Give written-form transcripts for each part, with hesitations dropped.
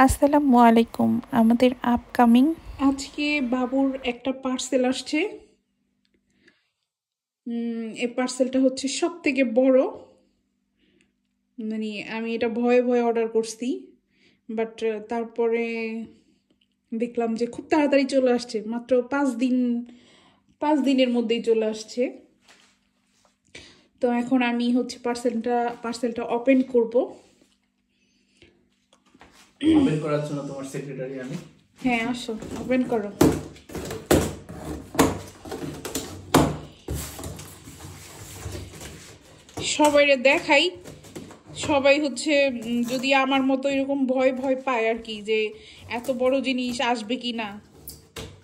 আসসালামু আলাইকুম। আমাদের আপকামিং আজকে বাবুর একটা পার্সেল আসছে। এই পার্সেলটা হচ্ছে সব থেকে বড়। মানে আমি এটা ভয়ে ভয়ে অর্ডার করছি, বাট তারপরে দেখলাম যে খুব তাড়াতাড়ি চলে আসছে, মাত্র 5 দিনের মধ্যেই চলে আসছে। তো এখন আমি হচ্ছে পার্সেলটা ওপেন করব। ওপেন করার জন্য তোমার সেক্রেটারি আমি। হ্যাঁ, আসো ওপেন করো। সবাইরে দেখাই, সবাই হচ্ছে যদি আমার মতো এরকম ভয় ভয় পায় আর কি, যে এত বড় জিনিস আসবে কি না।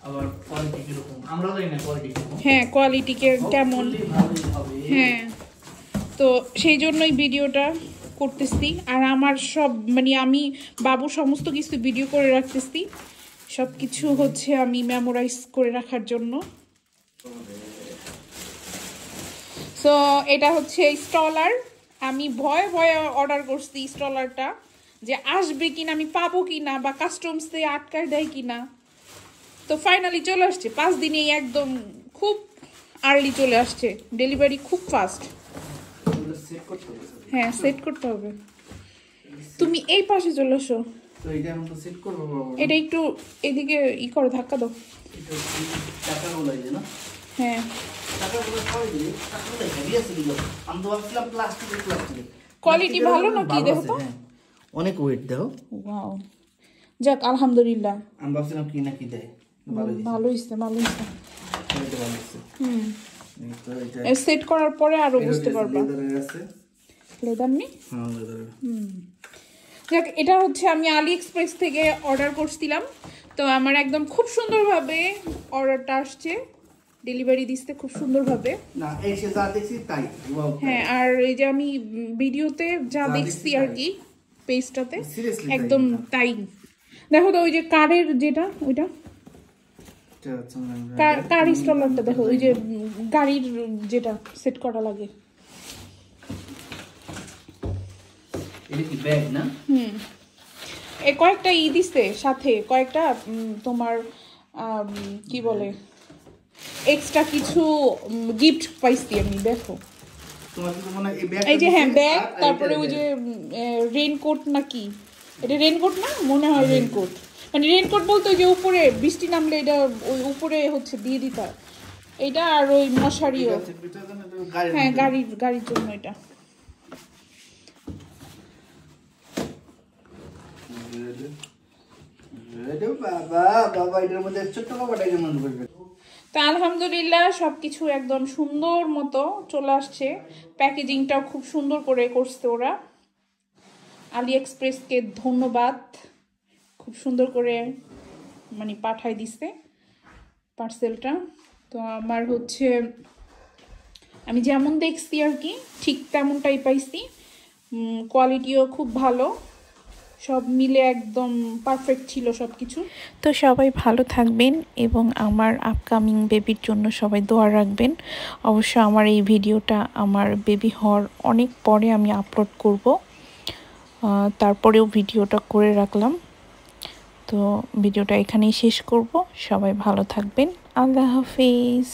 আবার কোয়ালিটি কিরকম আমরা জানি না, কোয়ালিটি কেমন। হ্যাঁ, কোয়ালিটি কেমন। হ্যাঁ, তো সেই জন্যই ভিডিওটা করতেছি। আর আমার সব মানে আমি বাবু সমস্ত কিছু ভিডিও করে রাখতেছি, সব কিছু হচ্ছে আমি মেমোরাইজ করে রাখার জন্য। সো এটা হচ্ছে স্টলার। আমি ভয়ে ভয়ে অর্ডার করছি স্টলারটা, যে আসবে কিনা, আমি পাবো কিনা, বা কাস্টমসে আটকায় দেয় কিনা। তো ফাইনালি চলে আসছে 5 দিনেই, একদম খুব আর্লি চলে আসছে। ডেলিভারি খুব ফাস্ট। হ্যাঁ, সেট করতে হবে। তুমি এই পাশে চলে আসো। তো এটা আমরা সেট করব বাবা। এটা একটু এদিকে করো, ধাক্কা দাও। এটা টাকা বলাই দে না। হ্যাঁ, টাকা বলে কই দিই, টাকা বলে হেভি আছে দিও। আমি তো ভাবছিলাম প্লাস্টিকের। কোয়ালিটি ভালো না কি দেখো তো। অনেক ওয়েট দাও। ওয়াও, যাক আলহামদুলিল্লাহ। আমি ভাবছিলাম কি না কি দেয়। ভালো হইছে, ভালো হইছে। এটা ভালো আছে। তো এটা সেট করার পরে আরো বুঝতে পারবা। লেদারের আছে। লেদার নি? হ্যাঁ, লেদারের। যাক, এটা হচ্ছে আমি আলি এক্সপ্রেস থেকে অর্ডার করছিলাম। তো আমার একদম খুব সুন্দরভাবে অর্ডারটা আসছে, ডেলিভারি দিচ্ছে খুব সুন্দরভাবে। না এসে যা দেখছি তাই। হ্যাঁ, আর এই যে আমি ভিডিওতে যা দেখছি আর কি পেজটাতে, একদম তাই। দেখো তো ওই যে কারের যেটা, ওইটা কার স্টলারটা দেখো, ওই যে গাড়ির যেটা সেট করা লাগে। এটা কি ব্যাগ না? এ কয়েকটা দিছে সাথে, কয়েকটা তোমার কি বলে এক্সট্রা কিছু গিফট পাইছি আমি। দেখো এই যে, হ্যাঁ ব্যাগ, তারপরে ওই যে রেইনকোট নাকি, এটা রেইনকোট না মনে হয়, রেইনকোট মানে রেইনকোট বলতে ওই যে উপরে বৃষ্টি নামলে এটা ওই উপরে হচ্ছে দিয়ে দিতা এটা, আর ওই মশারিও। হ্যাঁ, গাড়ির জন্য এটা। তা আলহামদুলিল্লাহ সবকিছু একদম সুন্দর মতো চলে আসছে। প্যাকেজিংটাও খুব সুন্দর করে করছে ওরা। আলি এক্সপ্রেসকে ধন্যবাদ, খুব সুন্দর করে মানে পাঠায় দিছে পার্সেলটা। তো আমার হচ্ছে আমি যেমন দেখছি আর কি ঠিক তেমনটাই পাইছি। কোয়ালিটিও খুব ভালো, সব মিলে একদম পারফেক্ট ছিল সব কিছু। তো সবাই ভালো থাকবেন এবং আমার আপকামিং বেবির জন্য সবাই দোয়া রাখবেন। অবশ্য আমার এই ভিডিওটা আমার বেবি হওয়ার অনেক পরে আমি আপলোড করব, তারপরেও ভিডিওটা করে রাখলাম। তো ভিডিওটা এখানেই শেষ করব। সবাই ভালো থাকবেন। আল্লাহ হাফিজ।